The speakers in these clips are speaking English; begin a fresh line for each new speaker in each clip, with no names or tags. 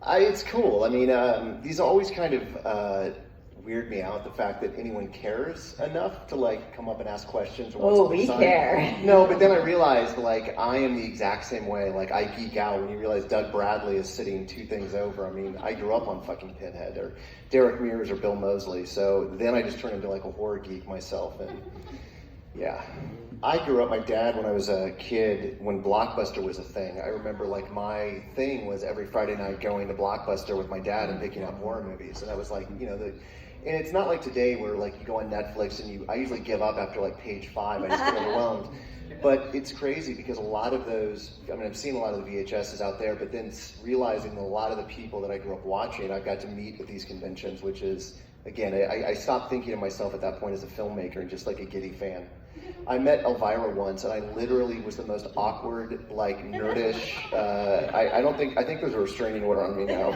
It's cool. I mean, these always kind of weird me out, the fact that anyone cares enough to like come up and ask questions.
Oh, we care.
No, but then I realized like I am the exact same way. Like I geek out when you realize Doug Bradley is sitting two things over. I mean, I grew up on fucking Pinhead or Derek Mears or Bill Moseley. So then I just turned into like a horror geek myself. And yeah. I grew up, my dad, when I was a kid, when Blockbuster was a thing, I remember like my thing was every Friday night going to Blockbuster with my dad and picking out horror movies. And that was like, you know, and it's not like today where like you go on Netflix and I usually give up after like page 5, I just get overwhelmed. But it's crazy because a lot of those, I mean, I've seen a lot of the VHSs out there, but then realizing a lot of the people that I grew up watching, I've got to meet at these conventions, which is, again, I stopped thinking of myself at that point as a filmmaker and just like a giddy fan. I met Elvira once, and I literally was the most awkward, like nerdish. I think there's a restraining order on me now.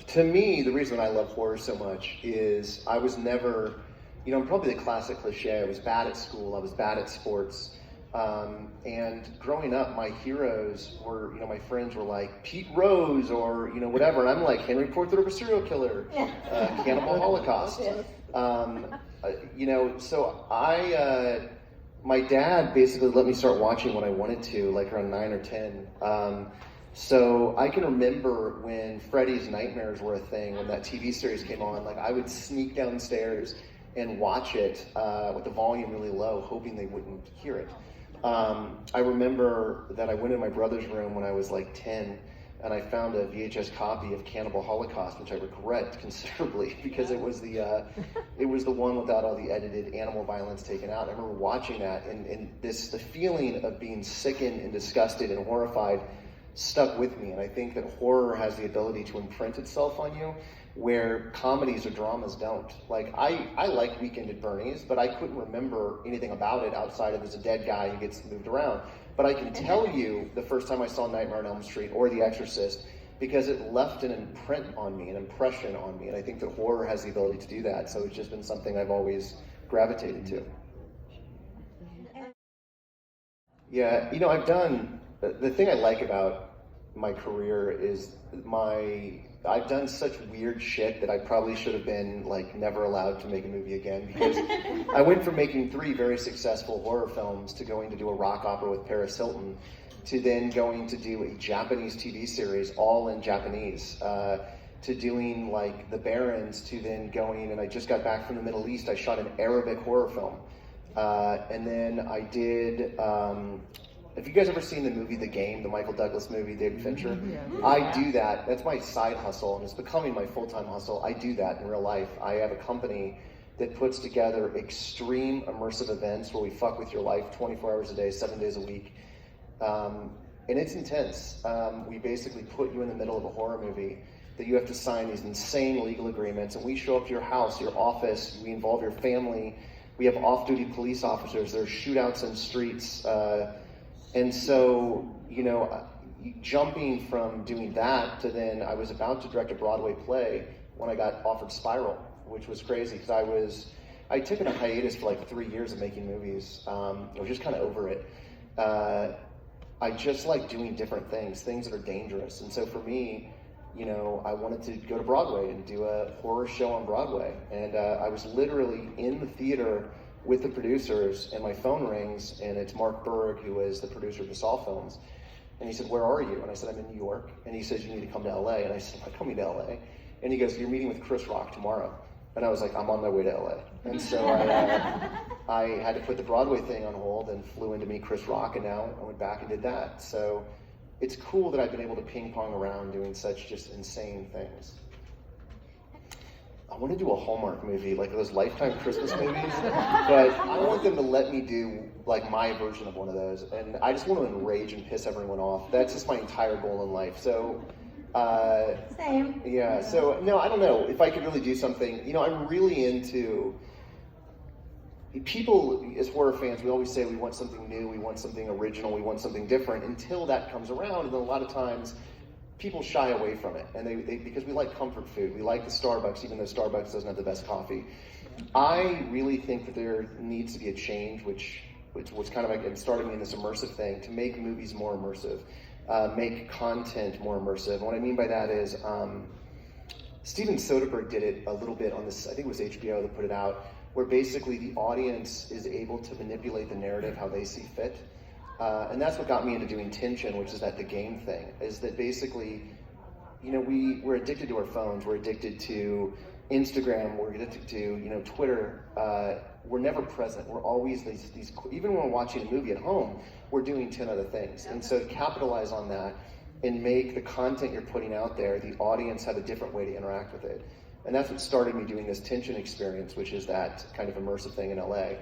To me, the reason I love horror so much is I was never, you know, I'm probably the classic cliche. I was bad at school. I was bad at sports. And growing up, my heroes were, you know, my friends were like Pete Rose or, you know, whatever. And I'm like Henry Portrait of a Serial Killer, Cannibal Holocaust. You know, so my dad basically let me start watching when I wanted to, like around 9 or 10. So I can remember when Freddy's Nightmares were a thing, when that TV series came on, like I would sneak downstairs and watch it with the volume really low, hoping they wouldn't hear it. I remember that I went in my brother's room when I was like 10, and I found a VHS copy of Cannibal Holocaust, which I regret considerably because it was the one without all the edited animal violence taken out. I remember watching that, and the feeling of being sickened and disgusted and horrified stuck with me. And I think that horror has the ability to imprint itself on you, where comedies or dramas don't. Like, I like Weekend at Bernie's, but I couldn't remember anything about it outside of there's a dead guy who gets moved around. But I can tell you the first time I saw Nightmare on Elm Street or The Exorcist, because it left an imprint on me, an impression on me. And I think that horror has the ability to do that. So it's just been something I've always gravitated to. Yeah, you know, the thing I like about my career is I've done such weird shit that I probably should have been like never allowed to make a movie again, because I went from making 3 very successful horror films to going to do a rock opera with Paris Hilton, to then going to do a Japanese TV series all in Japanese, to doing like The Barons, to then going, and I just got back from the Middle East, I shot an Arabic horror film. And then I did, have you guys ever seen the movie The Game, the Michael Douglas movie, David Fincher? Yeah. I do that. That's my side hustle, and it's becoming my full-time hustle. I do that in real life. I have a company that puts together extreme immersive events where we fuck with your life 24 hours a day, 7 days a week. And it's intense. We basically put you in the middle of a horror movie that you have to sign these insane legal agreements, and we show up to your house, your office, we involve your family. We have off-duty police officers. There's shootouts in streets. And so, you know, jumping from doing that to then I was about to direct a Broadway play when I got offered Spiral, which was crazy because I'd taken a hiatus for like 3 years of making movies. I was just kind of over it. I just like doing different things that are dangerous. And so for me, you know, I wanted to go to Broadway and do a horror show on Broadway. And I was literally in the theater with the producers, and my phone rings, and it's Mark Berg, who is the producer of the Saw films. And he said, "Where are you?" And I said, "I'm in New York." And he says, "You need to come to LA." And I said, "I'm coming to LA." And he goes, "You're meeting with Chris Rock tomorrow." And I was like, "I'm on my way to LA." And so I had to put the Broadway thing on hold and flew in to meet Chris Rock, and now I went back and did that. So it's cool that I've been able to ping pong around doing such just insane things. I want to do a Hallmark movie, like those Lifetime Christmas movies, but I want them to let me do like my version of one of those, and I just want to enrage and piss everyone off. That's just my entire goal in life. So,
same.
Yeah. So no, I don't know if I could really do something. You know, I'm really into people as horror fans. We always say we want something new, we want something original, we want something different. Until that comes around, and then a lot of times people shy away from it, and they because we like comfort food. We like the Starbucks, even though Starbucks doesn't have the best coffee. I really think that there needs to be a change, which which was kind of like, it started me in this immersive thing, to make movies more immersive, make content more immersive. And what I mean by that is, Steven Soderbergh did it a little bit on this, I think it was HBO that put it out, where basically the audience is able to manipulate the narrative how they see fit. And that's what got me into doing Tension, which is the game thing, is that basically, you know, we're addicted to our phones, we're addicted to Instagram, we're addicted to, you know, Twitter. We're never present. We're always these, even when we're watching a movie at home, we're doing 10 other things. And so to capitalize on that and make the content you're putting out there, the audience have a different way to interact with it. And that's what started me doing this Tension experience, which is that kind of immersive thing in LA.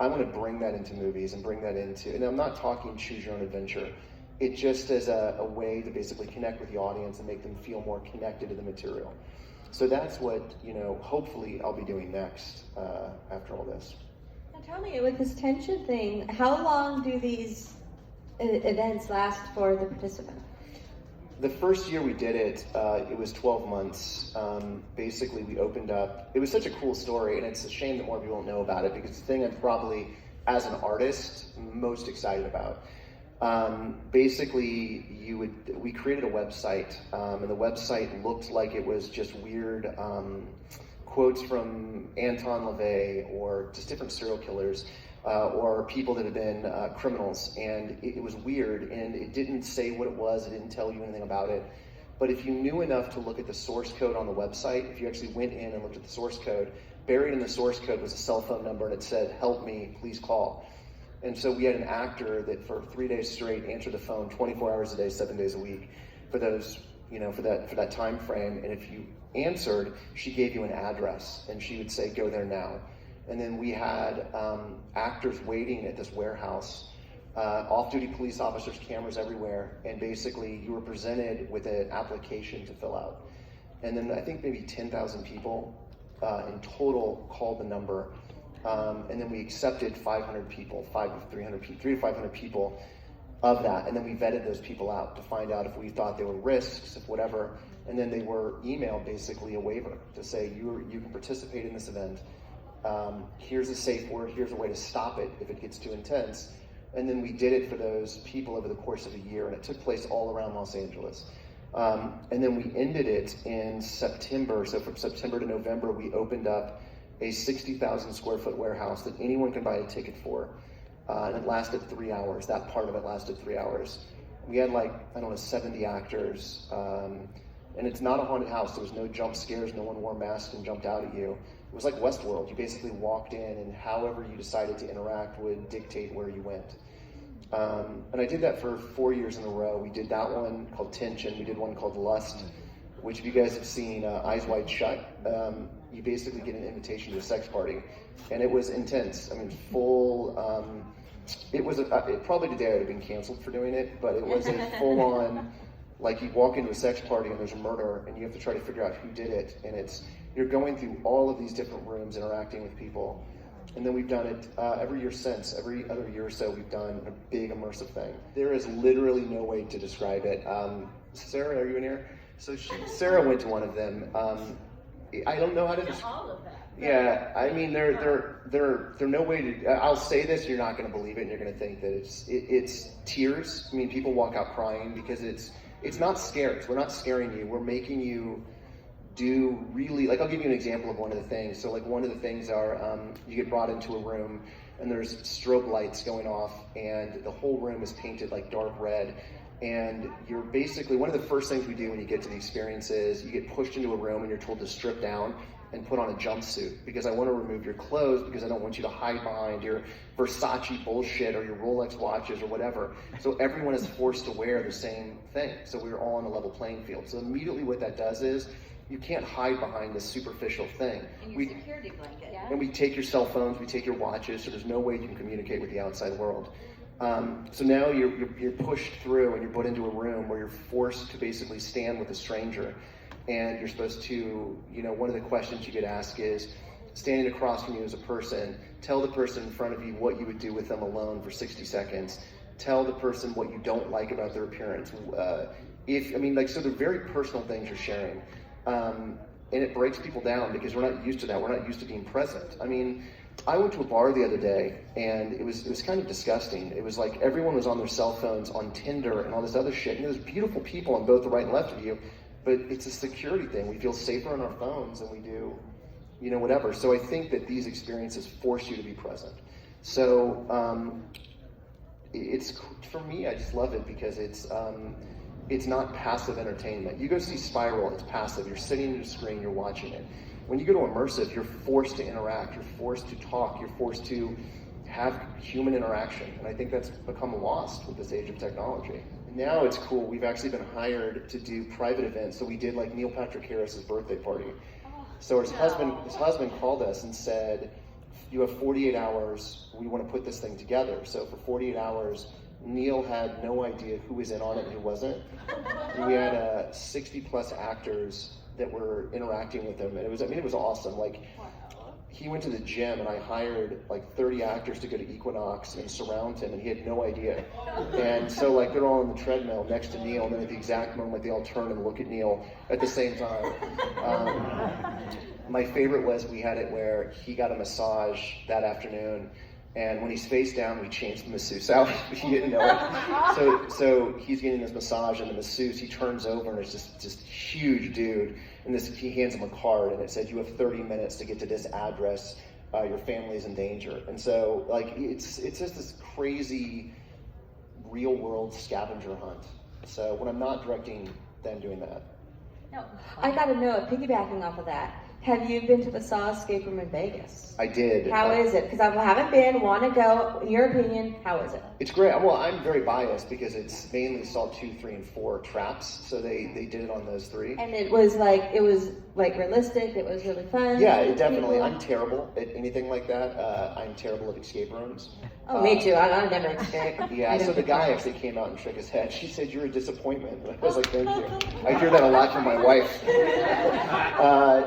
I want to bring that into movies and bring that into, and I'm not talking choose your own adventure. It just as a way to basically connect with the audience and make them feel more connected to the material. So that's what, you know, hopefully I'll be doing next after all this.
Now tell me, with this Tension thing, how long do these events last for the participant?
The first year we did it, it was 12 months. Basically, we opened up. It was such a cool story, and it's a shame that more people don't know about it, because it's the thing I'm probably, as an artist, most excited about. Basically, we created a website, and the website looked like it was just weird quotes from Anton LaVey or just different serial killers. Or people that have been criminals, and it was weird, and it didn't say what it was, it didn't tell you anything about it. But if you knew enough to look at the source code on the website, if you actually went in and looked at the source code, buried in the source code was a cell phone number, and it said, "Help me, please call." And so we had an actor that for 3 days straight answered the phone 24 hours a day, 7 days a week for those, you know, for that time frame. And if you answered, she gave you an address, and she would say, "Go there now." And then we had actors waiting at this warehouse, off-duty police officers, cameras everywhere, and basically you were presented with an application to fill out. And then I think maybe 10,000 people in total called the number, and then we accepted 500 people, 300 to 500 people of that, and then we vetted those people out to find out if we thought they were risks, if whatever, and then they were emailed basically a waiver to say you can participate in this event. Here's a safe word, here's a way to stop it if it gets too intense. And then we did it for those people over the course of a year, and it took place all around Los Angeles. And then we ended it in September. So from September to November, we opened up a 60,000 square foot warehouse that anyone can buy a ticket for. And it lasted 3 hours. That part of it lasted 3 hours. We had 70 actors. And it's not a haunted house. There was no jump scares. No one wore masks and jumped out at you. It was like Westworld. You basically walked in, and however you decided to interact would dictate where you went. And I did that for 4 years in a row. We did that one called Tension. We did one called Lust, which if you guys have seen Eyes Wide Shut, you basically get an invitation to a sex party. And it was intense. I mean, full, it was, probably today I would have been canceled for doing it, but it was a full-on, like you walk into a sex party and there's a murder, and you have to try to figure out who did it. And you're going through all of these different rooms, interacting with people. And then we've done it every year since. Every other year or so, we've done a big immersive thing. There is literally no way to describe it. Sarah, are you in here? So Sarah went to one of them. I don't know how to describe
all of that.
Yeah, I mean, they're no way to. I'll say this, you're not going to believe it, and you're going to think that it's tears. I mean, people walk out crying because it's not scary. We're not scaring you. We're making you do really, I'll give you an example of one of the things. So one of the things are, you get brought into a room and there's strobe lights going off, and the whole room is painted dark red. And you're basically, one of the first things we do when you get to the experience is you get pushed into a room and you're told to strip down and put on a jumpsuit, because I want to remove your clothes, because I don't want you to hide behind your Versace bullshit or your Rolex watches or whatever. So everyone is forced to wear the same thing. So we're all on a level playing field. So immediately what that does is, you can't hide behind this superficial thing.
And your security blanket. Yeah.
And we take your cell phones, we take your watches, so there's no way you can communicate with the outside world. So now you're pushed through, and you're put into a room where you're forced to basically stand with a stranger. And you're supposed to, one of the questions you get asked is, standing across from you as a person, tell the person in front of you what you would do with them alone for 60 seconds. Tell the person what you don't like about their appearance. So they're very personal things you're sharing. And it breaks people down because we're not used to that. We're not used to being present. I mean, I went to a bar the other day, and it was kind of disgusting. It was like everyone was on their cell phones, on Tinder, and all this other shit. And there's beautiful people on both the right and left of you, but it's a security thing. We feel safer on our phones than we do, whatever. So I think that these experiences force you to be present. So it's, for me, I just love it because it's not passive entertainment. You go see Spiral, it's passive. You're sitting at a screen, you're watching it. When you go to immersive, you're forced to interact, you're forced to talk, you're forced to have human interaction. And I think that's become lost with this age of technology. And now it's cool, we've actually been hired to do private events. So we did like Neil Patrick Harris's birthday party. So his husband called us and said, you have 48 hours, we want to put this thing together. So for 48 hours, Neil had no idea who was in on it and who wasn't. And we had 60 plus actors that were interacting with him, and it was awesome. Like, he went to the gym, and I hired like 30 actors to go to Equinox and surround him, and he had no idea. And so like they're all on the treadmill next to Neil, and then at the exact moment they all turn and look at Neil at the same time. My favorite was we had it where he got a massage that afternoon, and when he's face down, we changed the masseuse out. He didn't know it. So he's getting this massage, and the masseuse, he turns over, and it's just huge dude. And he hands him a card, and it said, you have 30 minutes to get to this address. Your family's in danger. And so, like, it's just this crazy real world scavenger hunt. So when I'm not directing, then I'm doing that.
No, I got to know, piggybacking off of that, have you been to the Saw escape room in Vegas?
I did.
How is it? Because I haven't been, want to go. In your opinion, how is it?
It's great. Well, I'm very biased because it's mainly Saw 2, 3, and 4 traps. So they did it on those 3.
And it was like realistic. It was really fun.
Yeah, it definitely. I'm terrible at anything like that. I'm terrible at escape rooms.
Oh, me too. I never escape.
Yeah, so the guy actually came out and shook his head. She said, you're a disappointment. I was like, thank you. I hear that a lot from my wife.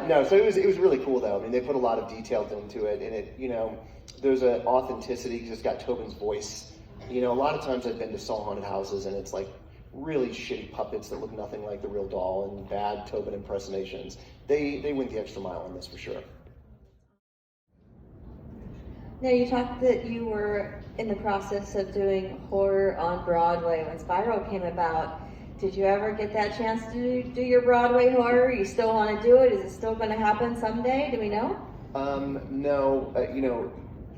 No, so it was really cool though. I mean, they put a lot of detail into it, and it, there's an authenticity because it's got Tobin's voice. A lot of times I've been to Saw haunted houses, and it's like really shitty puppets that look nothing like the real doll and bad Tobin impersonations. They went the extra mile on this for sure.
Now, you talked that you were in the process of doing horror on Broadway when Spiral came about. Did you ever get that chance to do your Broadway horror? You still want to do it? Is it still going to happen someday? Do we know?
No.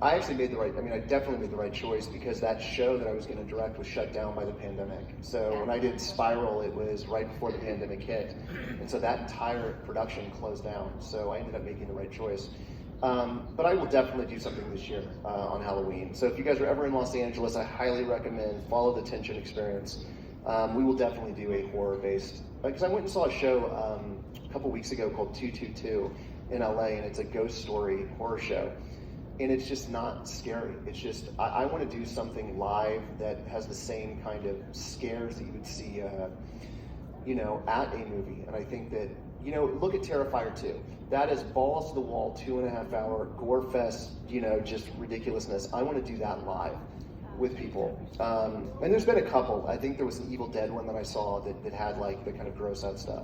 I actually I definitely made the right choice because that show that I was going to direct was shut down by the pandemic. So when I did Spiral, it was right before the pandemic hit. And so that entire production closed down. So I ended up making the right choice. But I will definitely do something this year on Halloween. So if you guys are ever in Los Angeles, I highly recommend Follow the Tension Experience. We will definitely do a horror-based, because I went and saw a show a couple weeks ago called 222 in LA, and it's a ghost story horror show. And it's just not scary. It's just, I want to do something live that has the same kind of scares that you would see, at a movie. And I think that, look at Terrifier 2. That is balls to the wall, 2.5 hour gore fest, just ridiculousness. I want to do that live with people. And there's been a couple. I think there was an Evil Dead one that I saw that had like the kind of gross out stuff.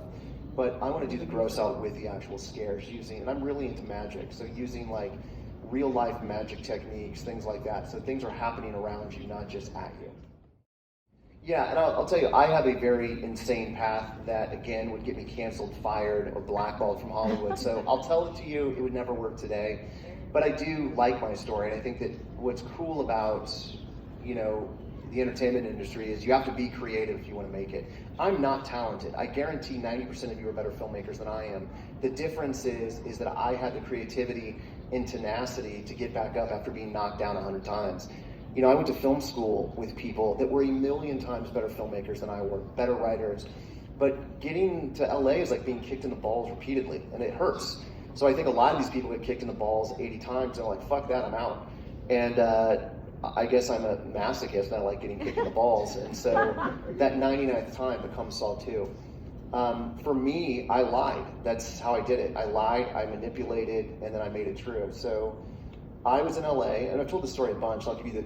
But I want to do the gross out with the actual scares and I'm really into magic. So using like real life magic techniques, things like that. So things are happening around you, not just at you. Yeah, and I'll tell you, I have a very insane path that, again, would get me canceled, fired, or blackballed from Hollywood. So I'll tell it to you, it would never work today. But I do like my story, and I think that what's cool about, the entertainment industry is you have to be creative if you want to make it. I'm not talented. I guarantee 90% of you are better filmmakers than I am. The difference is that I had the creativity and tenacity to get back up after being knocked down 100 times. I went to film school with people that were 1,000,000 times better filmmakers than I were, better writers. But getting to LA is like being kicked in the balls repeatedly, and it hurts. So I think a lot of these people get kicked in the balls 80 times, and they're like, fuck that, I'm out. And I guess I'm a masochist, and I like getting kicked in the balls. And so that 99th time becomes Saw 2. For me, I lied. That's how I did it. I lied, I manipulated, and then I made it true. So I was in LA, and I've told this story a bunch, so I'll give you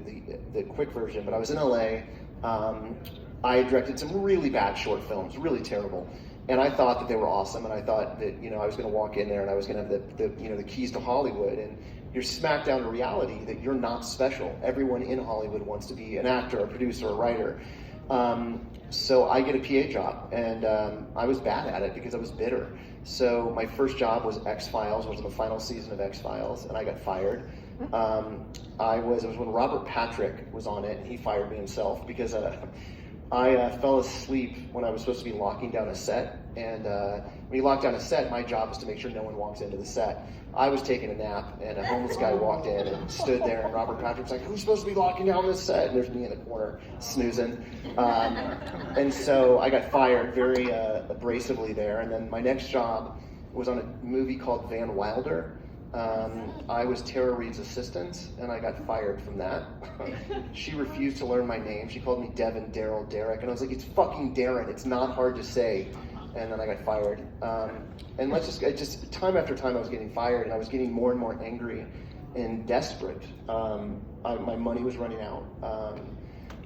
the quick version, but I was in LA. I directed some really bad short films, really terrible. And I thought that they were awesome, and I thought that, I was gonna walk in there and I was gonna have the keys to Hollywood. And you're smacked down to reality that you're not special. Everyone in Hollywood wants to be an actor, a producer, a writer. So I get a PA job, and I was bad at it because I was bitter. So my first job was X-Files. I was in the final season of X-Files, and I got fired. It was when Robert Patrick was on it, and he fired me himself because I fell asleep when I was supposed to be locking down a set. And when you lock down a set, my job is to make sure no one walks into the set. I was taking a nap, and a homeless guy walked in and stood there, and Robert Patrick's like, "Who's supposed to be locking down this set?" And there's me in the corner, snoozing. And so I got fired very abrasively there. And then my next job was on a movie called Van Wilder. I was Tara Reid's assistant, and I got fired from that. She refused to learn my name. She called me Devin, Daryl, Derek, and I was like, "It's fucking Darren. It's not hard to say." And then I got fired. And just time after time I was getting fired, and I was getting more and more angry and desperate. My money was running out.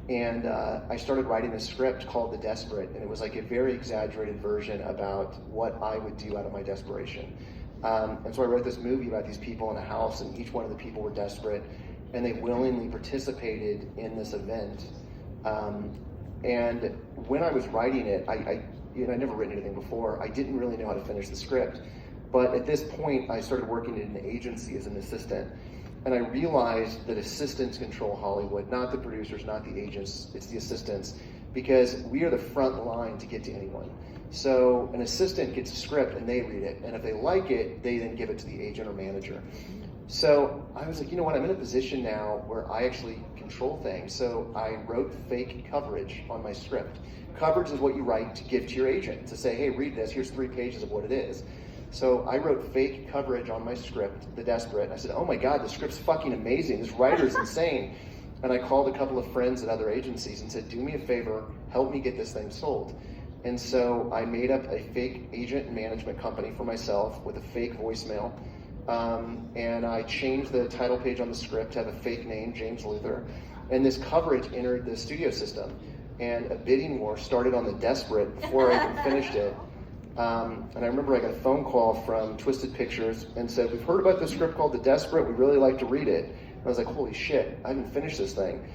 And I started writing a script called The Desperate, and it was like a very exaggerated version about what I would do out of my desperation. And so I wrote this movie about these people in a house, and each one of the people were desperate, and they willingly participated in this event. And when I was writing it, I'd never written anything before. I didn't really know how to finish the script. But at this point, I started working in an agency as an assistant. And I realized that assistants control Hollywood, not the producers, not the agents, it's the assistants, because we are the front line to get to anyone. So an assistant gets a script and they read it, and if they like it, they then give it to the agent or manager. So I was like, you know what, I'm in a position now where I actually control things. So I wrote fake coverage on my script. Coverage is what you write to give to your agent, to say, hey, read this, here's 3 pages of what it is. So I wrote fake coverage on my script, The Desperate, and I said, oh my God, the script's fucking amazing, this writer's insane. And I called a couple of friends at other agencies and said, do me a favor, help me get this thing sold. And so I made up a fake agent and management company for myself with a fake voicemail. And I changed the title page on the script to have a fake name, James Luther. And this coverage entered the studio system. And a bidding war started on The Desperate before I even finished it. And I remember I got a phone call from Twisted Pictures and said, we've heard about this script called The Desperate, we'd really like to read it. And I was like, holy shit, I haven't finished this thing.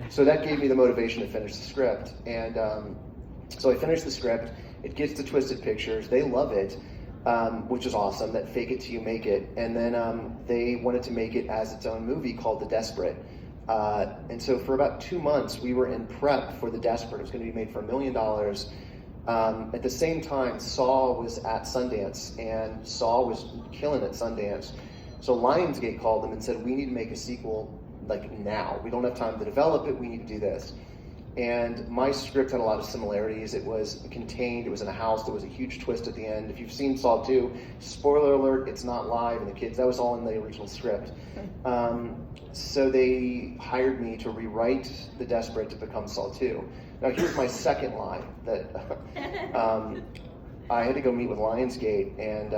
So that gave me the motivation to finish the script. And so I finished the script, it gets to Twisted Pictures, they love it, which is awesome, that fake it till you make it. And then they wanted to make it as its own movie called The Desperate. And so for about 2 months, we were in prep for The Desperate. It was going to be made for $1 million. At the same time, Saw was at Sundance, and Saw was killing at Sundance. So Lionsgate called them and said, we need to make a sequel like now. We don't have time to develop it, we need to do this. And my script had a lot of similarities. It was contained, it was in a house, there was a huge twist at the end. If you've seen Saw 2, spoiler alert, it's not live, and the kids, that was all in the original script. So they hired me to rewrite The Desperate to become Saw 2. Now here's my second lie, that I had to go meet with Lionsgate, and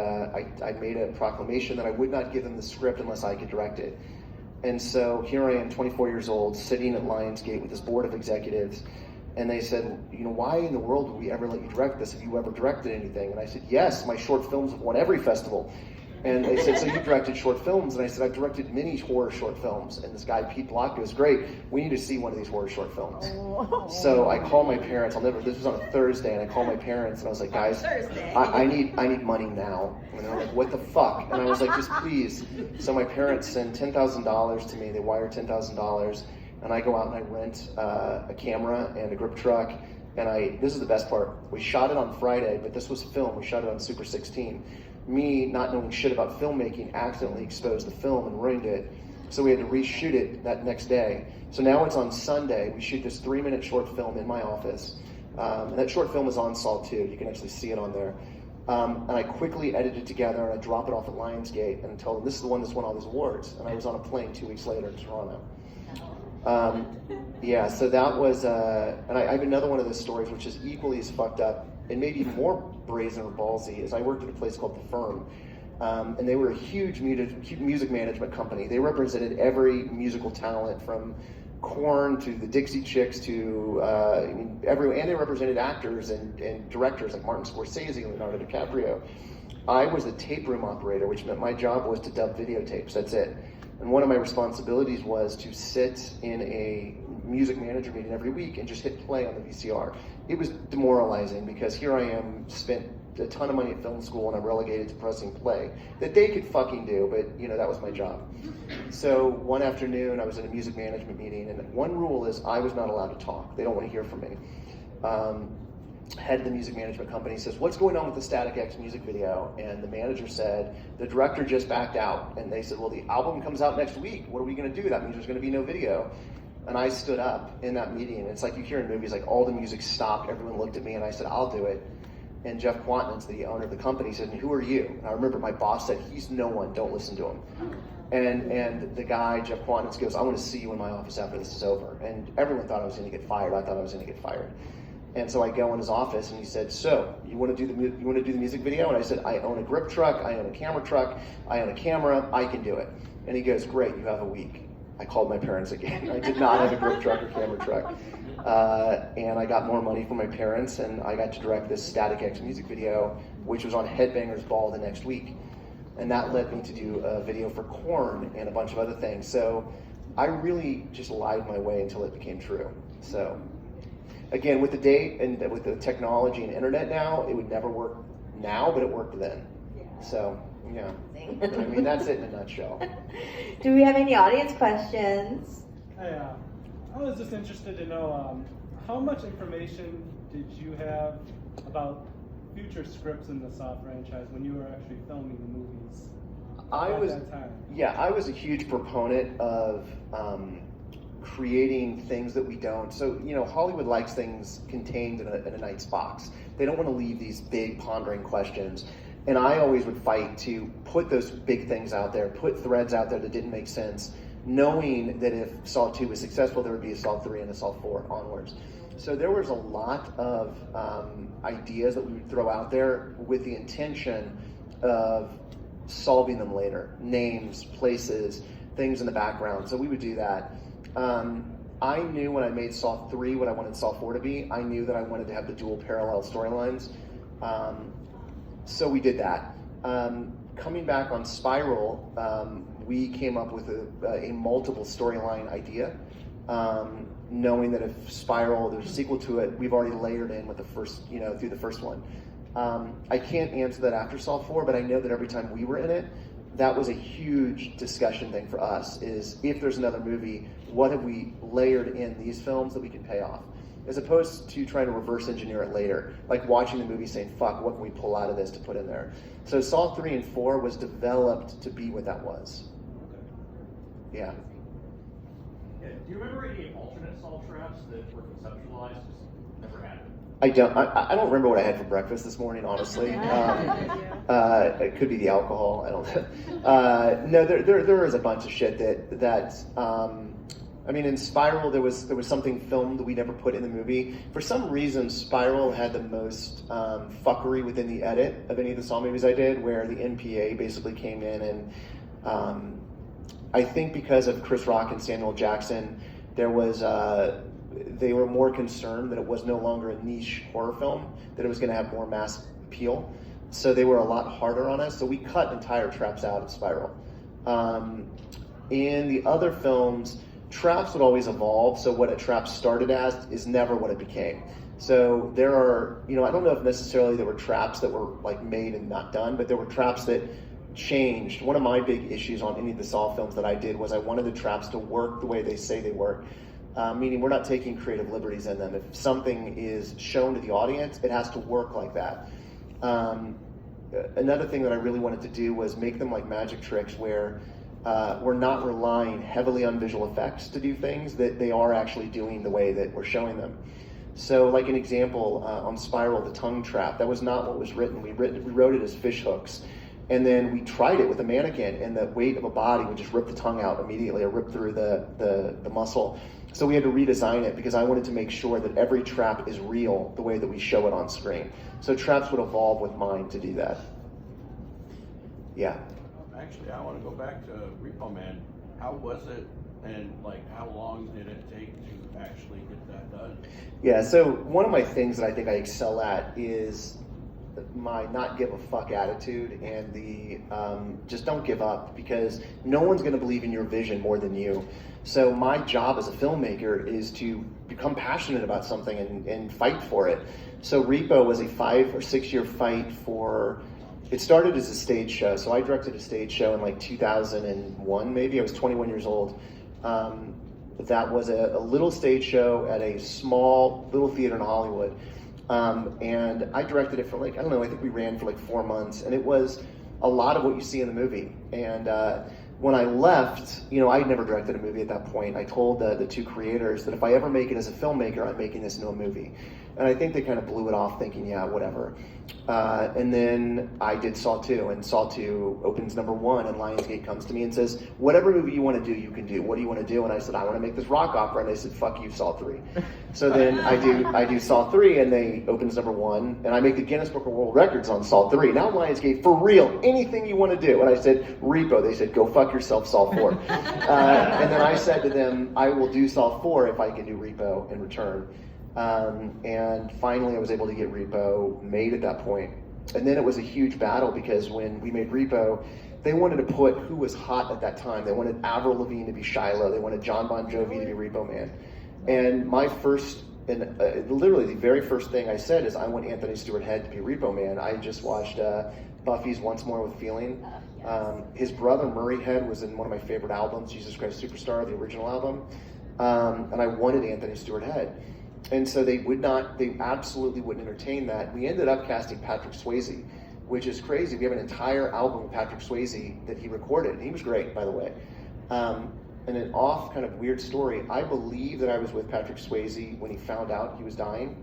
I made a proclamation that I would not give them the script unless I could direct it. And so here I am, 24 years old, sitting at Lionsgate with this board of executives, and they said, you know, why in the world would we ever let you direct this? Have you ever directed anything? And I said, yes, my short films have won every festival. And they said, so you directed short films? And I said, I've directed many horror short films. And this guy, Pete Block, goes, great, we need to see one of these horror short films. Oh. So I called my parents, this was on a Thursday, and I called my parents, and I was like, guys, I need money now. And they're like, what the fuck? And I was like, just please. So my parents send $10,000 to me, they wire $10,000, and I go out and I rent a camera and a grip truck. And this is the best part, we shot it on Friday, but this was film, we shot it on Super 16. Me, not knowing shit about filmmaking, accidentally exposed the film and ruined it. So we had to reshoot it that next day. So now it's on Sunday. We shoot this 3-minute short film in my office. And that short film is on Saw 2. You can actually see it on there. And I quickly edit it together, and I drop it off at Lionsgate and tell them this is the one that's won all these awards. And I was on a plane 2 weeks later in Toronto. Yeah, so that was, and I have another one of those stories which is equally as fucked up and maybe even more brazen or ballsy. Is I worked at a place called The Firm, and they were a huge music management company. They represented every musical talent from Korn to the Dixie Chicks to and they represented actors and directors like Martin Scorsese and Leonardo DiCaprio. I was a tape room operator, which meant my job was to dub videotapes. That's it. And one of my responsibilities was to sit in a music manager meeting every week and just hit play on the VCR. It was demoralizing because here I am, spent a ton of money at film school and I'm relegated to pressing play that they could fucking do, but that was my job. So one afternoon I was in a music management meeting, and one rule is I was not allowed to talk. They don't want to hear from me. Head of the music management company says, "What's going on with the Static X music video?" And the manager said, "The director just backed out." And they said, "Well, the album comes out next week. What are we going to do? That means there's going to be no video." And I stood up in that meeting. And it's like you hear in movies, like all the music stopped. Everyone looked at me and I said, "I'll do it." And Jeff Quantnitz, the owner of the company, said, "Who are you?" And I remember my boss said, "He's no one. Don't listen to him." And the guy, Jeff Quantnitz, goes, "I want to see you in my office after this is over." And everyone thought I was going to get fired. I thought I was going to get fired. And so I go in his office and he said, "So, you want to do the music video?" And I said, "I own a grip truck, I own a camera truck, I own a camera, I can do it." And he goes, "Great, you have a week." I called my parents again. I did not have a grip truck or camera truck. And I got more money from my parents, and I got to direct this Static X music video, which was on Headbangers Ball the next week. And that led me to do a video for Korn and a bunch of other things. So I really just lied my way until it became true. So again, with the date and with the technology and internet now, it would never work now, but it worked then. So, yeah. I mean, that's it in a nutshell.
Do we have any audience questions?
Hey, I was just interested to know how much information did you have about future scripts in the Saw franchise when you were actually filming the movies at that time? Yeah,
I was a huge proponent of creating things that we don't. So, Hollywood likes things contained in a nice box. They don't want to leave these big pondering questions. And I always would fight to put those big things out there, put threads out there that didn't make sense, knowing that if Saw 2 was successful, there would be a Saw 3 and a Saw 4 onwards. So there was a lot of ideas that we would throw out there with the intention of solving them later. Names, places, things in the background. So we would do that. I knew when I made Saw 3 what I wanted Saw 4 to be. I knew that I wanted to have the dual parallel storylines. So we did that. Coming back on Spiral, we came up with a multiple storyline idea, knowing that if Spiral, there's a sequel to it, we've already layered in with the first, through the first one. I can't answer that after Saw 4, but I know that every time we were in it, that was a huge discussion thing for us, is if there's another movie, what have we layered in these films that we can pay off? As opposed to trying to reverse engineer it later, like watching the movie saying, "Fuck, what can we pull out of this to put in there?" So Saw 3 and 4 was developed to be what that was. Yeah.
Do you remember any alternate Saw traps that were conceptualized? Just never had them.
I don't remember what I had for breakfast this morning, honestly. It could be the alcohol. I don't know. No, there is a bunch of shit that in Spiral there was something filmed that we never put in the movie. For some reason, Spiral had the most fuckery within the edit of any of the Saw movies I did, where the NPA basically came in and I think because of Chris Rock and Samuel Jackson, there was they were more concerned that it was no longer a niche horror film, that it was going to have more mass appeal. So they were a lot harder on us. So we cut entire traps out of Spiral. In the other films, traps would always evolve. So what a trap started as is never what it became. So there are, I don't know if necessarily there were traps that were like made and not done, but there were traps that changed. One of my big issues on any of the Saw films that I did was I wanted the traps to work the way they say they work. Meaning we're not taking creative liberties in them. If something is shown to the audience, it has to work like that. Another thing that I really wanted to do was make them like magic tricks where we're not relying heavily on visual effects to do things, that they are actually doing the way that we're showing them. So like an example, on Spiral, the tongue trap, that was not what was written. We wrote it as fish hooks. And then we tried it with a mannequin, and the weight of a body would just rip the tongue out immediately or rip through the muscle. So we had to redesign it because I wanted to make sure that every trap is real the way that we show it on screen. So traps would evolve with mine to do that. Yeah.
Actually, I want to go back to Repo Man. How was it, and how long did it take to actually get that done?
Yeah, so one of my things that I think I excel at is my not give a fuck attitude and the just don't give up, because no one's going to believe in your vision more than you. So my job as a filmmaker is to become passionate about something and fight for it. So Repo was a 5 or 6 year fight for. It started as a stage show. So I directed a stage show in like 2001, maybe. I was 21 years old. That was a little stage show at a small little theater in Hollywood. And I directed it for like, I don't know, I think we ran for like 4 months, and it was a lot of what you see in the movie. And when I left, I'd never directed a movie at that point. I told the two creators that if I ever make it as a filmmaker, I'm making this into a movie. And I think they kind of blew it off thinking, yeah, whatever. And then I did Saw 2, and Saw 2 opens #1, and Lionsgate comes to me and says, whatever movie you want to do, you can do. What do you want to do? And I said, I want to make this rock opera. And they said, fuck you, Saw 3. So then I do Saw 3, and they opens #1, and I make the Guinness Book of World Records on Saw 3. Now Lionsgate, for real, anything you want to do. And I said, Repo. They said, go fuck yourself, Saw 4. And then I said to them, I will do Saw 4 if I can do Repo in return. And finally I was able to get Repo made at that point. And then it was a huge battle, because when we made Repo, they wanted to put who was hot at that time. They wanted Avril Lavigne to be Shiloh. They wanted John Bon Jovi to be Repo Man. And my first, and literally the very first thing I said is I want Anthony Stewart Head to be Repo Man. I just watched Buffy's Once More with Feeling. His brother Murray Head was in one of my favorite albums, Jesus Christ Superstar, the original album. And I wanted Anthony Stewart Head. And so they absolutely wouldn't entertain that. We ended up casting Patrick Swayze, which is crazy. We have an entire album of Patrick Swayze that he recorded. He was great, by the way. And an off kind of weird story, I believe that I was with Patrick Swayze when he found out he was dying.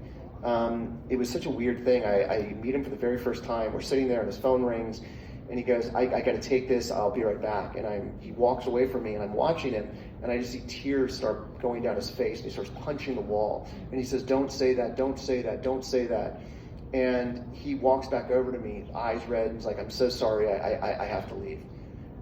It was such a weird thing. I meet him for the very first time. We're sitting there and his phone rings, and he goes, I got to take this, I'll be right back. And he walks away from me, and I'm watching him, and I just see tears start going down his face, and he starts punching the wall. And he says, don't say that, don't say that, don't say that. And he walks back over to me, eyes red, and he's like, I'm so sorry, I have to leave.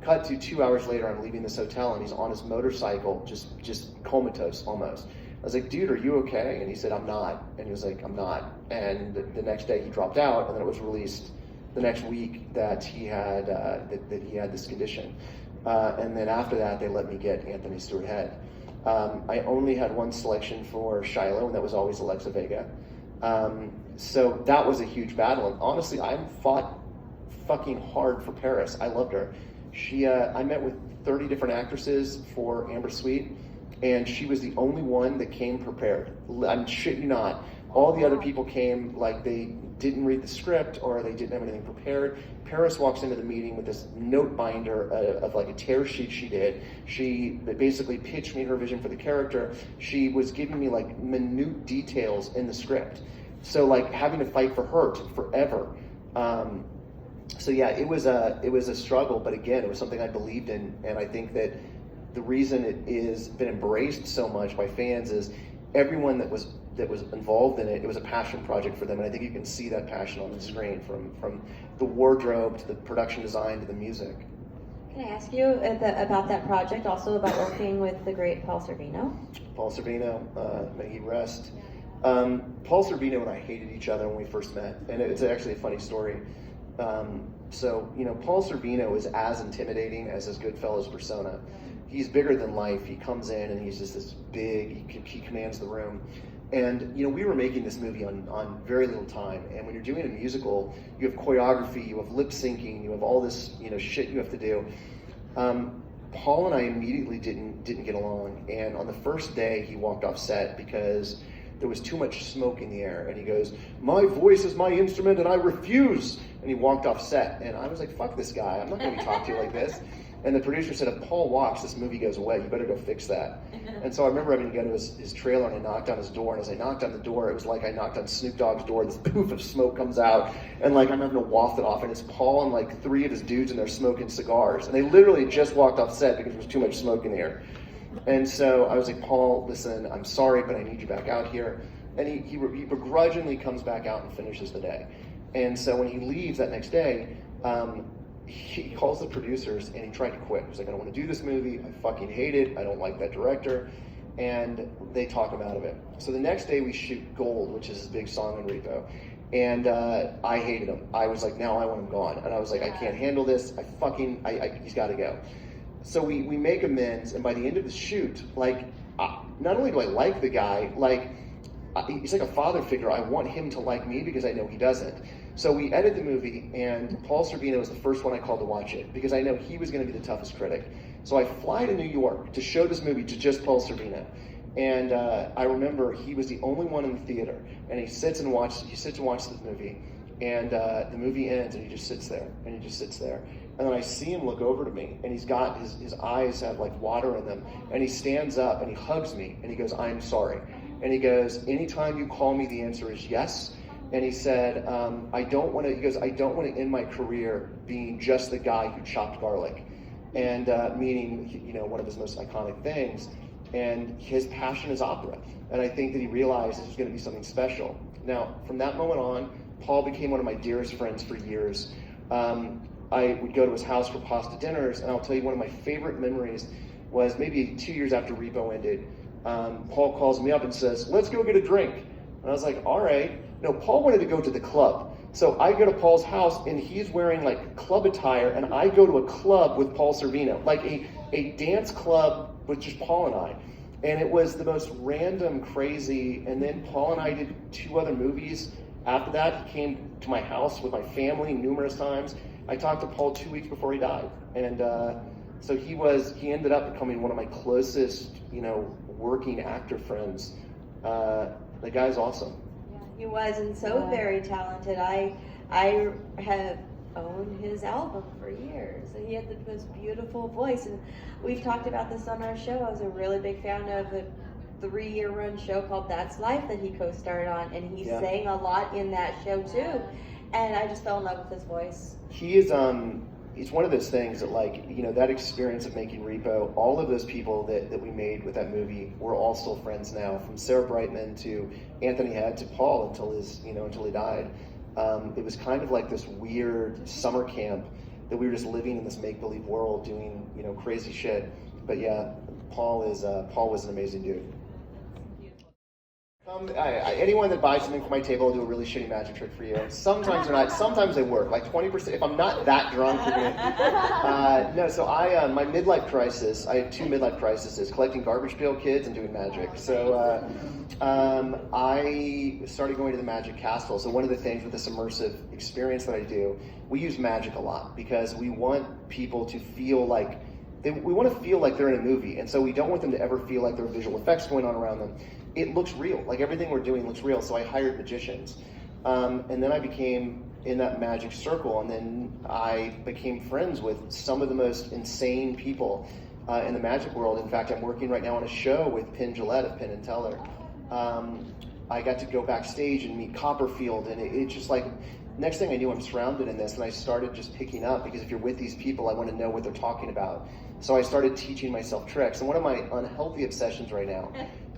Cut to 2 hours later, I'm leaving this hotel, and he's on his motorcycle, just comatose almost. I was like, dude, are you okay? And he said, I'm not. And he was like, I'm not. And the next day he dropped out, and then it was released the next week that he had this condition. And then after that, they let me get Anthony Stewart Head. I only had one selection for Shiloh, and that was always Alexa Vega. So that was a huge battle. And honestly, I fought fucking hard for Paris. I loved her. I met with 30 different actresses for Amber Sweet, and she was the only one that came prepared. I'm shit you not. All the other people came like they didn't read the script or they didn't have anything prepared. Paris walks into the meeting with this note binder of like a tear sheet she did. She basically pitched me her vision for the character. She was giving me like minute details in the script. So like having to fight for her took forever. So yeah, it was a struggle, but again, it was something I believed in, and I think that the reason it is been embraced so much by fans is everyone that was involved in it. It was a passion project for them, and I think you can see that passion on the screen from the wardrobe to the production design to the music.
Can I ask you about that project, also about working with the great Paul Sorvino?
Paul Sorvino, may he rest. Paul Sorvino and I hated each other when we first met, and it's actually a funny story. So, Paul Sorvino is as intimidating as his Goodfellas persona. He's bigger than life. He comes in and he's just this big, he commands the room. And, we were making this movie on very little time. And when you're doing a musical, you have choreography, you have lip syncing, you have all this, shit you have to do. Paul and I immediately didn't get along. And on the first day, he walked off set because there was too much smoke in the air. And he goes, my voice is my instrument and I refuse. And he walked off set. And I was like, fuck this guy. I'm not going to be talking to you like this. And the producer said, if Paul walks, this movie goes away. You better go fix that. And so I remember having to go to his trailer and I knocked on his door. And as I knocked on the door, it was like I knocked on Snoop Dogg's door. This poof of smoke comes out. And like I'm having to waft it off. And it's Paul and like 3 of his dudes in there smoking cigars. And they literally just walked off set because there was too much smoke in the air. And so I was like, Paul, listen, I'm sorry, but I need you back out here. And he begrudgingly comes back out and finishes the day. And so when he leaves that next day, he calls the producers and he tried to quit. He was like, I don't want to do this movie. I fucking hate it. I don't like that director. and they talk him out of it. So the next day we shoot Gold, which is his big song in Repo, and I hated him. I was like, now I want him gone, and I was like, I can't handle this. He's got to go. So we make amends, and by the end of the shoot, like, not only do I like the guy, like, he's like a father figure. I want him to like me because I know he doesn't. So we edit the movie, and Paul Sorvino was the first one I called to watch it because I know he was going to be the toughest critic. So I fly to New York to show this movie to just Paul Sorvino. And I remember he was the only one in the theater, and he sits and watches this movie, and the movie ends, and he just sits there, and then I see him look over to me, and he's got his eyes have like water in them, and he stands up and he hugs me, and he goes, "I'm sorry," and he goes, "Anytime you call me, the answer is yes." And he said, I don't want to end my career being just the guy who chopped garlic, and meaning, you know, one of his most iconic things. And his passion is opera, and I think that he realized this was going to be something special. Now, from that moment on, Paul became one of my dearest friends for years. I would go to his house for pasta dinners, and I'll tell you, one of my favorite memories was maybe 2 years after Repo ended. Paul calls me up and says, "Let's go get a drink." And I was like, all right. No, Paul wanted to go to the club. So I go to Paul's house, and he's wearing like club attire, and I go to a club with Paul Sorvino, like a dance club with just Paul and I. And it was the most random, crazy, and then Paul and I did 2 other movies. After that, he came to my house with my family numerous times. I talked to Paul 2 weeks before he died. And so he ended up becoming one of my closest, you know, working actor friends. The guy's awesome.
Yeah, he was, and so very talented. I have owned his album for years, and he had the most beautiful voice. And we've talked about this on our show. I was a really big fan of a 3-year run show called That's Life that he co-starred on, and he sang a lot in that show too. And I just fell in love with his voice.
He is it's one of those things that, like, you know, that experience of making Repo, all of those people that we made with that movie, we're all still friends now, from Sarah Brightman to Anthony Head to Paul until he died. It was kind of like this weird summer camp that we were just living in this make-believe world doing, you know, crazy shit. But yeah, Paul was an amazing dude. Anyone that buys something from my table will do a really shitty magic trick for you. Sometimes they're not. Sometimes they work. Like 20%. If I'm not that drunk, you're gonna. No. So my midlife crisis. I had 2 midlife crises: collecting garbage pail kids and doing magic. So I started going to the Magic Castle. So one of the things with this immersive experience that I do, we use magic a lot because we want people to feel like. We want to feel like they're in a movie, and so we don't want them to ever feel like there are visual effects going on around them. It looks real, like everything we're doing looks real, so I hired magicians. And then I became in that magic circle, and then I became friends with some of the most insane people in the magic world. In fact, I'm working right now on a show with Penn Jillette of Penn & Teller. I got to go backstage and meet Copperfield, and it's just like, next thing I knew, I'm surrounded in this, and I started just picking up, because if you're with these people, I want to know what they're talking about. So I started teaching myself tricks, and one of my unhealthy obsessions right now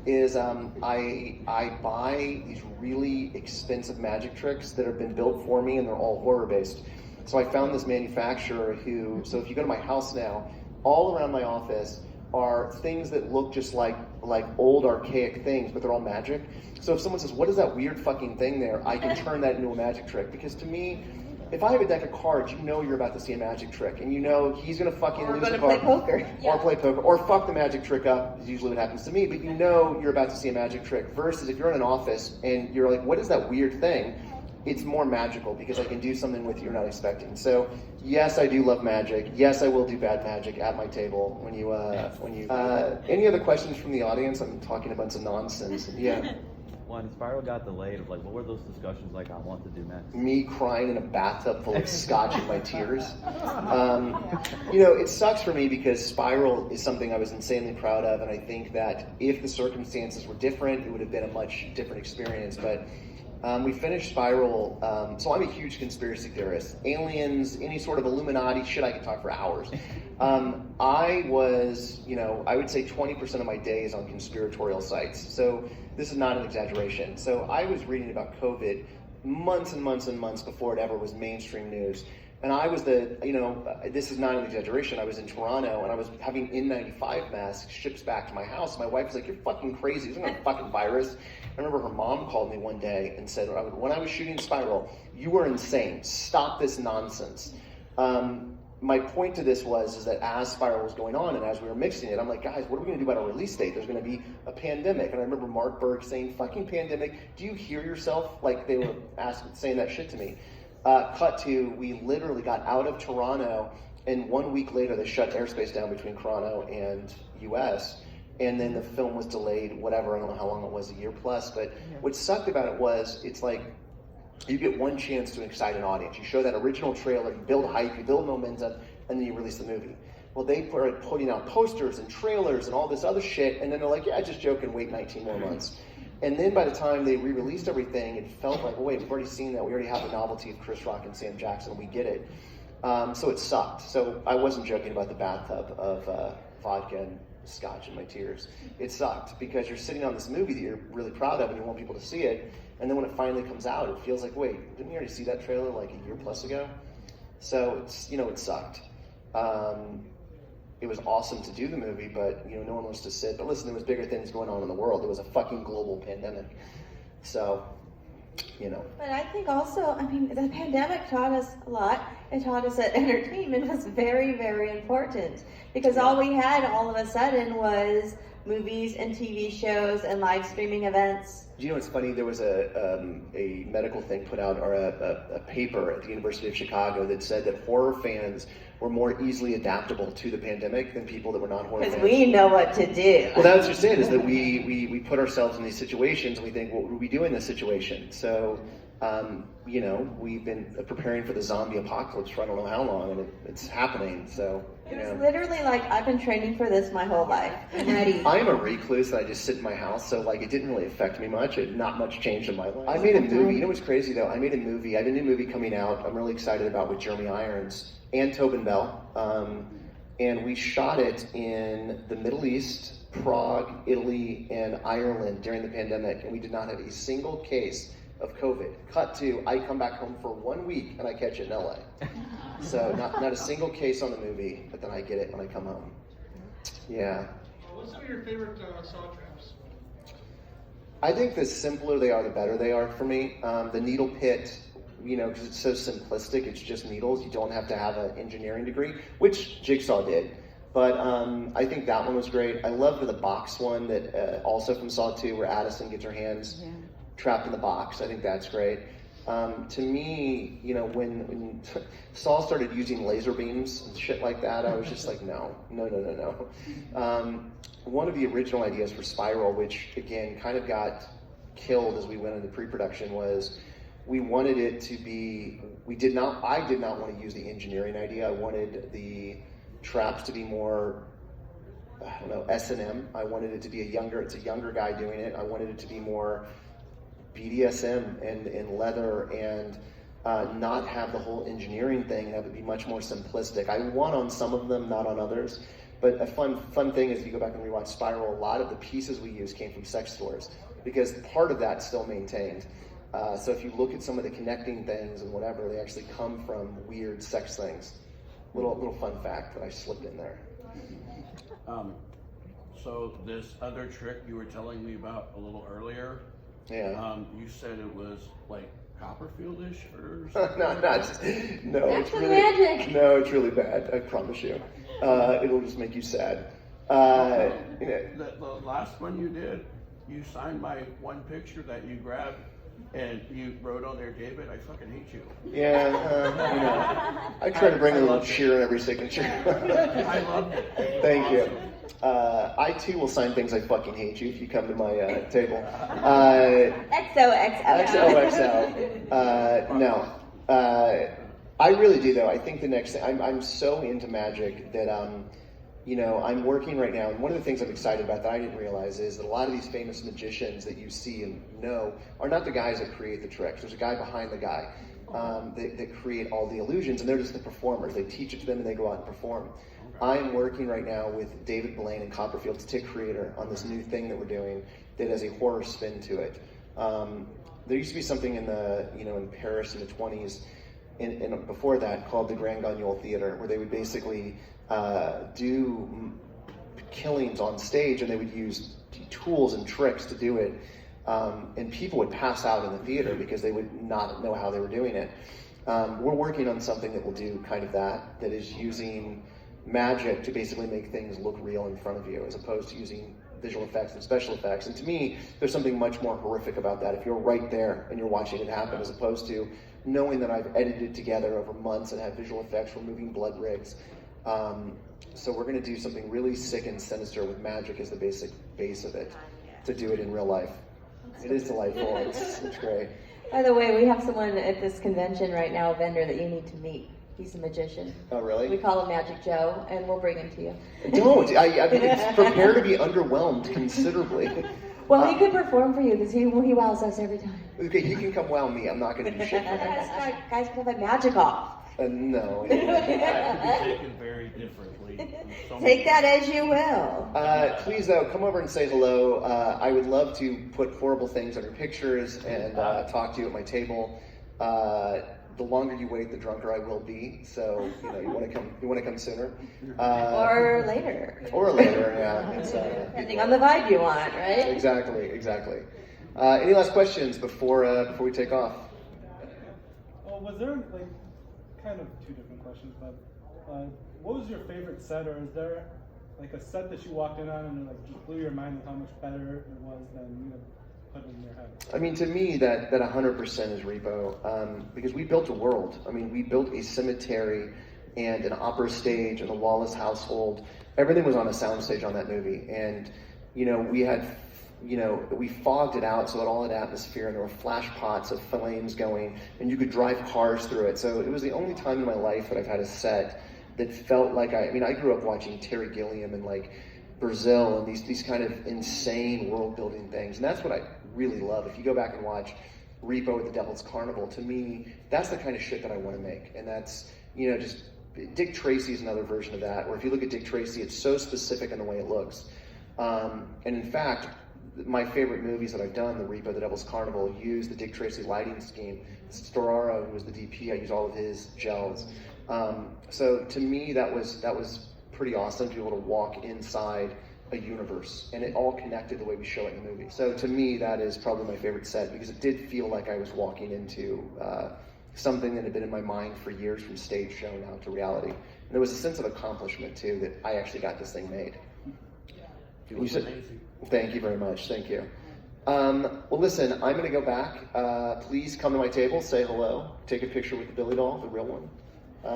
is I buy these really expensive magic tricks that have been built for me, and they're all horror-based. So I found this manufacturer so if you go to my house now, all around my office are things that look just like old archaic things, but they're all magic. So if someone says, "What is that weird fucking thing there?" I can turn that into a magic trick, because to me, if I have a deck of cards, you know you're about to see a magic trick, and you know he's gonna fucking lose a card.
Or play poker.
Or play poker. Or fuck the magic trick up, is usually what happens to me, but you know you're about to see a magic trick. Versus if you're in an office and you're like, "What is that weird thing?" It's more magical because I can do something with you're not expecting. So yes, I do love magic. Yes, I will do bad magic at my table when you any other questions from the audience? I'm talking a bunch of nonsense. Yeah.
When Spiral got delayed, like, what were those discussions like on what to do next?
Me crying in a bathtub full of scotch in my tears. You know, it sucks for me because Spiral is something I was insanely proud of, and I think that if the circumstances were different, it would have been a much different experience. But we finished Spiral, so I'm a huge conspiracy theorist. Aliens, any sort of Illuminati shit, I could talk for hours. I was, you know, I would say 20% of my day is on conspiratorial sites. So this is not an exaggeration. So I was reading about COVID months and months and months before it ever was mainstream news. And I was this is not an exaggeration, I was in Toronto and I was having N95 masks shipped back to my house. My wife was like, "You're fucking crazy, isn't that a fucking virus?" I remember her mom called me one day and said, "When I was shooting Spiral, you were insane. Stop this nonsense." My point to this is that as Spiral was going on and as we were mixing it, I'm like, guys, what are we going to do about our release date? There's going to be a pandemic. And I remember Mark Berg saying, "Fucking pandemic, do you hear yourself?" Like they were saying that shit to me. Cut to, we literally got out of Toronto, and 1 week later they shut airspace down between Toronto and US, and then the film was delayed, whatever, I don't know how long it was, a year plus, but what sucked about it was, it's like, you get one chance to excite an audience. You show that original trailer, you build hype, you build momentum, and then you release the movie. Well, they started putting out posters and trailers and all this other shit, and then they're like, "Yeah, just joking, wait 19 more months." And then by the time they re-released everything, it felt like, "Oh wait, we've already seen that. We already have the novelty of Chris Rock and Sam Jackson. We get it." So it sucked. So I wasn't joking about the bathtub of vodka and scotch in my tears. It sucked because you're sitting on this movie that you're really proud of and you want people to see it. And then when it finally comes out, it feels like, wait, didn't you already see that trailer like a year plus ago? So it's, it sucked. It was awesome to do the movie, but no one wants to sit. But listen, there was bigger things going on in the world. There was a fucking global pandemic. So,
But I think also, the pandemic taught us a lot. It taught us that entertainment was very, very important. Because all we had all of a sudden was movies and TV shows and live streaming events.
Do you know what's funny? There was a medical thing put out, or a paper at the University of Chicago that said that horror fans were more easily adaptable to the pandemic than people that were not horror fans.
Because we know what to do.
Well, that's just it, is that we put ourselves in these situations and we think, what would we do in this situation? So, we've been preparing for the zombie apocalypse for I don't know how long, and it's happening, so.
It was literally like, I've been training for this my whole life. I'm ready.
I'm a recluse and I just sit in my house, so it didn't really affect me much. Not much changed in my life. I made a movie. You know what's crazy though? I made a movie. I have a new movie coming out. I'm really excited about, with Jeremy Irons and Tobin Bell. And we shot it in the Middle East, Prague, Italy, and Ireland during the pandemic, and we did not have a single case of COVID. Cut to, I come back home for 1 week and I catch it in LA. So not a single case on the movie, but then I get it when I come home. Yeah.
What's some of your favorite saw traps?
I think the simpler they are, the better they are for me. The needle pit, because it's so simplistic, it's just needles. You don't have to have an engineering degree, which Jigsaw did. But I think that one was great. I love the box one that also from Saw 2, where Addison gets her hands trapped in the box. I think that's great. To me, when Saul started using laser beams and shit like that, I was just like, no. One of the original ideas for Spiral, which again kind of got killed as we went into pre-production, was we wanted it to be, I did not want to use the engineering idea. I wanted the traps to be more, S&M. I wanted it to be it's a younger guy doing it. I wanted it to be more BDSM and leather and not have the whole engineering thing and have it be much more simplistic. I won on some of them, not on others. But a fun thing is, if you go back and rewatch Spiral, a lot of the pieces we used came from sex stores because part of that's still maintained. So if you look at some of the connecting things and whatever, they actually come from weird sex things. Little fun fact that I slipped in there.
So this other trick you were telling me about a little earlier, you said it was like Copperfield-ish or something?
That's magic.
No, it's really bad, I promise you. It'll just make you sad.
The last one you did, you signed my one picture that you grabbed and you wrote on there, "David, I fucking hate you."
Yeah, I try to bring a little cheer in every signature.
I loved it.
Thank you. I too will sign things I fucking hate you if you come to my table. XOXO. No. I really do though. I think the next thing, I'm so into magic that I'm working right now, and one of the things I'm excited about that I didn't realize is that a lot of these famous magicians that you see and know are not the guys that create the tricks. There's a guy behind the guy that create all the illusions, and they're just the performers. They teach it to them and they go out and perform. I'm working right now with David Blaine and Copperfield's Tick Creator on this new thing that we're doing that has a horror spin to it. There used to be something in Paris in the 20s before that called the Grand Guignol Theater, where they would basically do killings on stage, and they would use tools and tricks to do it. And people would pass out in the theater because they would not know how they were doing it. We're working on something that will do kind of that is using magic to basically make things look real in front of you, as opposed to using visual effects and special effects. And to me, there's something much more horrific about that if you're right there and you're watching it happen, as opposed to knowing that I've edited it together over months and have visual effects for moving blood rigs. So we're going to do something really sick and sinister with magic as the base of it, to do it in real life. It is delightful. It's great.
By the way, we have someone at this convention right now, a vendor that you need to meet. He's a magician.
Oh, really?
We call him Magic Joe, and we'll bring him to you.
Don't. I mean, prepare to be underwhelmed considerably.
Well, he could perform for you because he wows us every time.
Okay, you can come wow me. I'm not going to do shit for him.
Guys pull that magic off.
No.
That could be taken very differently.
Take that as you will.
Please, though, come over and say hello. I would love to put horrible things on your pictures and talk to you at my table. The longer you wait, the drunker I will be. So you want to come sooner,
Or later.
or later. Yeah, it's,
Depending on the vibe you want, right?
Exactly. Any last questions before we take off?
Oh, was there kind of two different questions, but what was your favorite set, or is there a set that you walked in on and it just blew your mind with how much better it was than put in your head?
I mean, to me, that 100% is Repo, because we built a world. I mean, we built a cemetery and an opera stage and the Wallace household. Everything was on a soundstage on that movie, and we had. We fogged it out so it all had atmosphere, and there were flash pots of flames going, and you could drive cars through it. So it was the only time in my life that I've had a set that felt like I grew up watching Terry Gilliam and Brazil and these kind of insane world building things, and that's what I really love. If you go back and watch Repo with the Devil's Carnival, to me, that's the kind of shit that I want to make, and that's just Dick Tracy's another version of that. Where if you look at Dick Tracy, it's so specific in the way it looks, and in fact. My favorite movies that I've done, the Repo, the Devil's Carnival, use the Dick Tracy lighting scheme. Storaro, who was the DP, I use all of his gels. So to me, that was pretty awesome to be able to walk inside a universe, and it all connected the way we show it in the movie. So to me, that is probably my favorite set, because it did feel like I was walking into something that had been in my mind for years, from stage show now to reality. And there was a sense of accomplishment too, that I actually got this thing made.
It was amazing.
Thank you very much. Thank you. Well, listen, I'm going to go back. Please come to my table, say hello, take a picture with the Billy doll, the real one.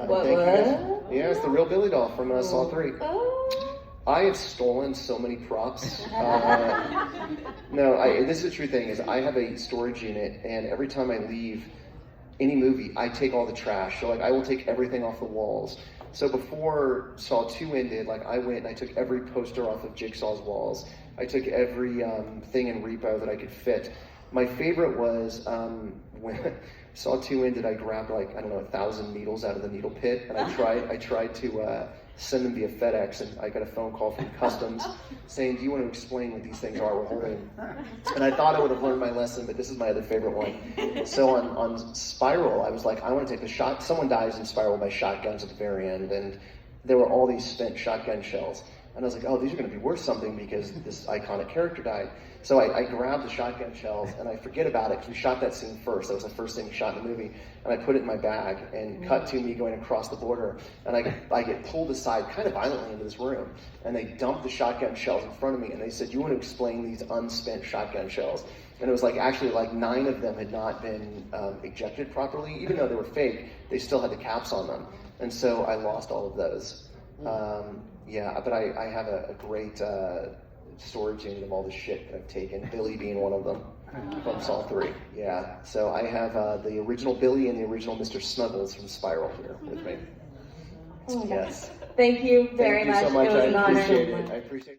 What?
Thank you guys. Yeah, it's the real Billy doll from Saw 3.
Oh.
I have stolen so many props. This is the true thing, is I have a storage unit, and every time I leave any movie, I take all the trash. So I will take everything off the walls. So before Saw 2 ended, I went and I took every poster off of Jigsaw's walls. I took every thing in Repo that I could fit. My favorite was when Saw 2 ended, I grabbed 1,000 needles out of the needle pit, and I tried to send them via FedEx, and I got a phone call from Customs saying, "Do you want to explain what these things are we're holding?" And I thought I would have learned my lesson, but this is my other favorite one. So on Spiral, I was like, I want to take the shot. Someone dies in Spiral by shotguns at the very end, and there were all these spent shotgun shells. And I was like, oh, these are going to be worth something because this iconic character died. So I grabbed the shotgun shells, and I forget about it because we shot that scene first. That was the first thing we shot in the movie. And I put it in my bag, and cut to me going across the border. And I get pulled aside kind of violently into this room. And they dumped the shotgun shells in front of me, and they said, "You want to explain these unspent shotgun shells?" And it was actually 9 of them had not been ejected properly. Even though they were fake, they still had the caps on them. And so I lost all of those. But I have a great storage unit of all the shit that I've taken, Billy being one of them, from Saw 3. Yeah, so I have the original Billy and the original Mr. Snuggles from Spiral here with me.
Oh,
Yes.
thank you very
Thank you
much.
so much.
It was an
I
honor.
appreciate it. I appreciate it.